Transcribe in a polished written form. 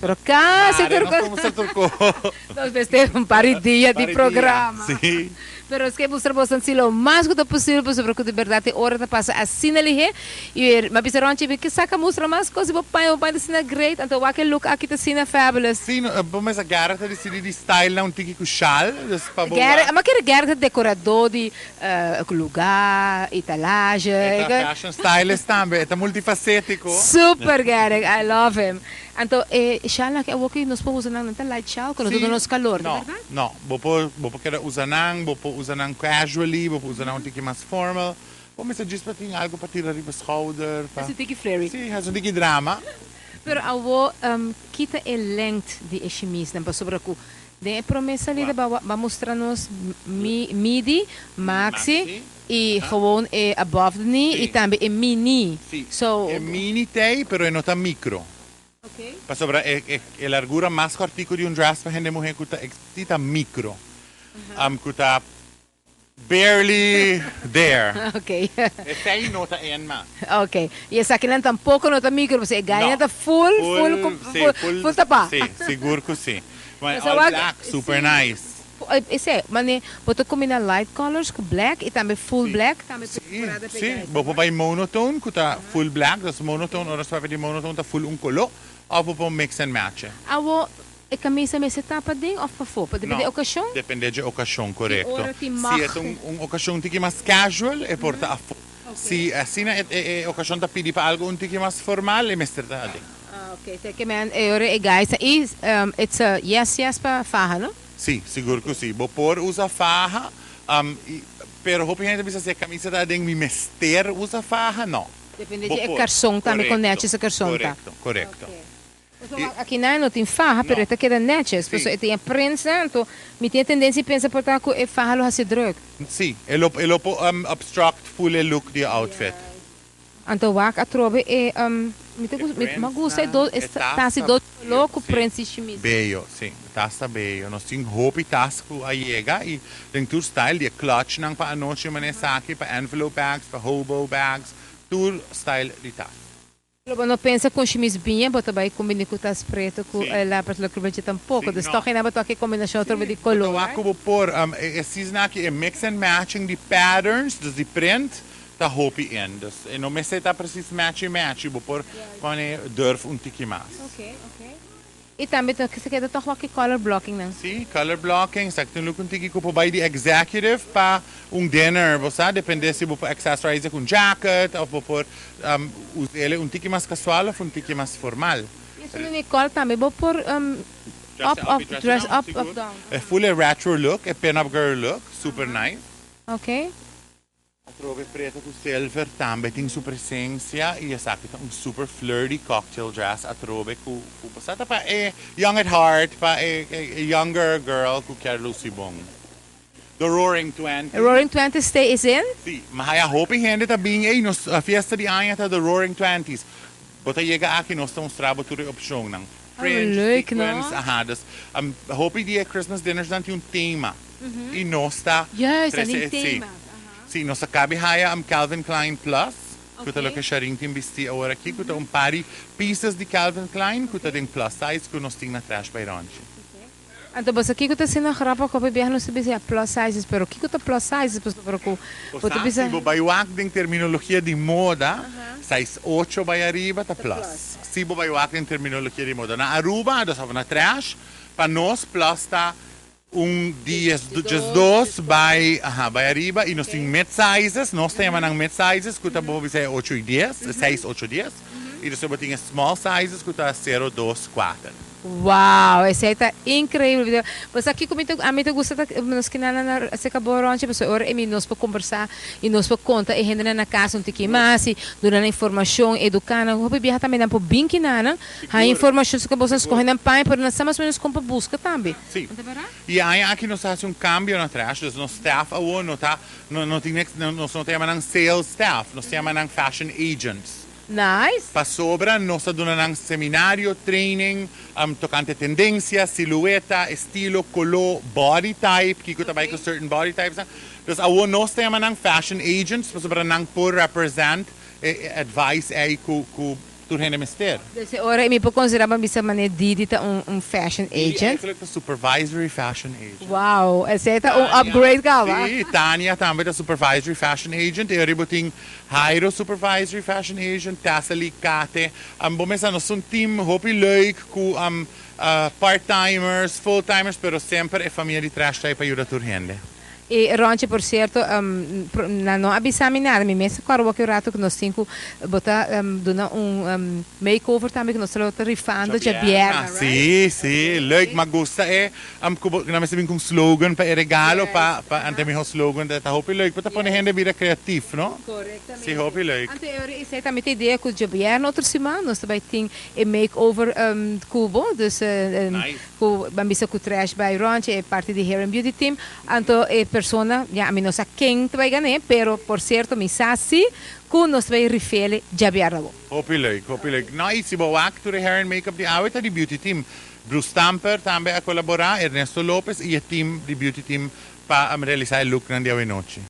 Pero casi nós vamos ter um par de dias de programa. Sim. Pero es que mostrar bastante lo más que possível para que de verdade hora de passa assim ali e mas bisa Ronchi que saca mostra mais coisas o pai da great então o que look aqui tá cena fabulous. Sim, vamos a garra de style na tiki com chal, das para boa. Mas que garra decorador de lugar, etalagem. Fashion stylist também, é multifacético. Super Garrett, I love him. Então, chal que eu que nós podemos usar não light chal quando todo nos calor, não, verdade? Não, vou querer usar não casually, vou usar não tiki mais formal. Vamos a dizer para algo para tirar riba shoulder. Esse tiki flary. Sim, é um tiki drama. Pero eu vou quita a length de chemise, não sobre que de promessa ali vai mostrar nos midi, maxi e gewoon above the knee e também é mini. Sim. So é mini tay, pero é nota micro. Okay. Para sobre a largura mais cortico de dress para gente mulher que tá micro. Que tá barely there. Ok. Essa aí nota é mais. Ok. E essa aqui não tampouco nota micro, você ganha tá full tapa. Sim, seguro que sim. Mas all black, super nice. Esse é, mas você combina light colors com black e também full black, também sim, vou para monotone, que tá full black, das monotone, ou se de monotone tá full color, ou vou para mix and match. A camisa me se tapa ding of para fora, depende da ocasião? Depende da ocasião, correto. Se é ocasião tiki mais casual, é porta a fora. Se assim é ocasião tá pedir para algo tiki mais formal, é mestre tá ding. Ok, então que man, guys, it's a yes para farra, não? Sim, seguro que sim. Vou pôr usa farra, pero hope gente pensa se a camisa da ding me mester usa farra, não. Depende de carson também com netes carson tá. Correto. Aqui não tem farra, pero esta queda netes, porque tem a prensa, então me tem tendência a pensar portar que farra lo hace druk. Sim, ele obstruct full look de outfit. Então wak a trobe me gusta tá se do louco prensa chemise. Bello, sim, tá bello. Nós tem roupa e tasco a chega e tem tour style de clutch nang para anoche manesaki para envelope bags, para hobo bags, tour style de tas. Logo não pensa com chemise bem, bota vai combinar com tas preto com lá para o clube tampouco. Des toch ainda bota aqui combinação trobe de color. Eu acho que vou pôr season aqui é mix and matching de patterns, de print. Tá roupa in. Dus não me sei tá precies matchy, vou pôr quando durf tiki mais. Ok. E também você quer toch aqui color blocking, não? Sim, color blocking. Só que tem look tiki que vai de executive para dinner, você depende se vou accessorize com jacket ou vou pôr ele tiki mais casual ou tiki mais formal. Isso no Nicole também vou pôr dress up, down. É full retro look, é pin-up girl look, super nice. Ok. A trobe preta com silver também tem sua presença e essa aqui é super flirty cocktail dress a trobe com passada para young at heart para younger girl que quer Lucy Bong. The Roaring 20. The Roaring 20 is in? Sim, mas a roupa gente tá bem aí a festa de ano tá The Roaring 20s. Bota chega aqui nós estamos trabalhando toda opção não. French, sequins, das roupa de Christmas dinners dan tem tema. E nós tá tem tema. Sim, nós acabamos de Calvin Klein Plus, que é o que a Sharing tem vestido agora aqui, que é par de pieces de Calvin Klein, que é plus size, que nós temos na trash by Ronchi. Então, você aqui que está sendo a rapa com o bebê, não se diz plus sizes, pero o que é plus sizes? Se você vai em terminologia de moda, size 8 vai arriba, tá plus. Se você vai em terminologia de moda, na Aruba, nós estamos na trash, para nós plus está 2 vai arriba e nós temos mid-sizes, nós temos mid-sizes que está 8 e 10, 6, 8 e 10, e nós temos small sizes que está 0, 2, 4. Uau, esse aí tá incrível. Você aqui comigo, a mim te gusta nos que na se acabou Ronchi, pessoal, ora e nós para conversar e nós para contar e gente na casa tiki mais, durante informação, educando, o bebê também dá para bem que nada, a informação que vocês correm na pai, para nós mais ou menos como busca também. Sim. E aí aqui nós fazemos cambio na trash, nós staff agora não temos sales staff, nós temos fashion agents. Nice. Pa sobra, nós damos seminário, training, tocante tendência, silhueta, estilo, color, body type, que também com certain body types. Então, nós temos fashion agents, pa sobra nang por represent advice aí com turhende mister. Dus ora mi può considerare bisa mane didita un fashion E agent. eigenlijk de supervisory fashion agent. Wow, e seta un upgrade ka ba? Sì, Tania também da supervisory fashion agent. E ributing Jairo supervisory fashion agent. Tassali Kate. Bomesa no un team hopi leuk ku part-timers, full-timers, pero sempre e famiglia di trash type aiuta turhende. E Ronchi, por certo, não avisamos nada, me mesmo claro que o rato que nós cinco botar dona makeover também que nós estamos rifando já bierna, right? Sì, sì, leuk, ma gusta nami sabihin kong slogan pa regalo pa ante mi ho slogan da hopi leuk, pata pone hende bira kreativ, no? Correctamente. Sì, hopi leuk. Ante ora is het met ideia que já bierna outra semana, nós também tem makeover cubo, dus ku bambisa ku trash by Ronchi é parte de hair and beauty team, anto persona, ja, a mim não sei quem vai ganhar, pero por certo, me sassi, que nós vai referir já bierna. Hopi leuk, hopi leuk. Nou, iets about actor, hair and makeup, die awit di beauty team. Bruce Stamper também a colaborar, Ernesto Lopez e o team, di beauty team, para realizar o look na dia de noite.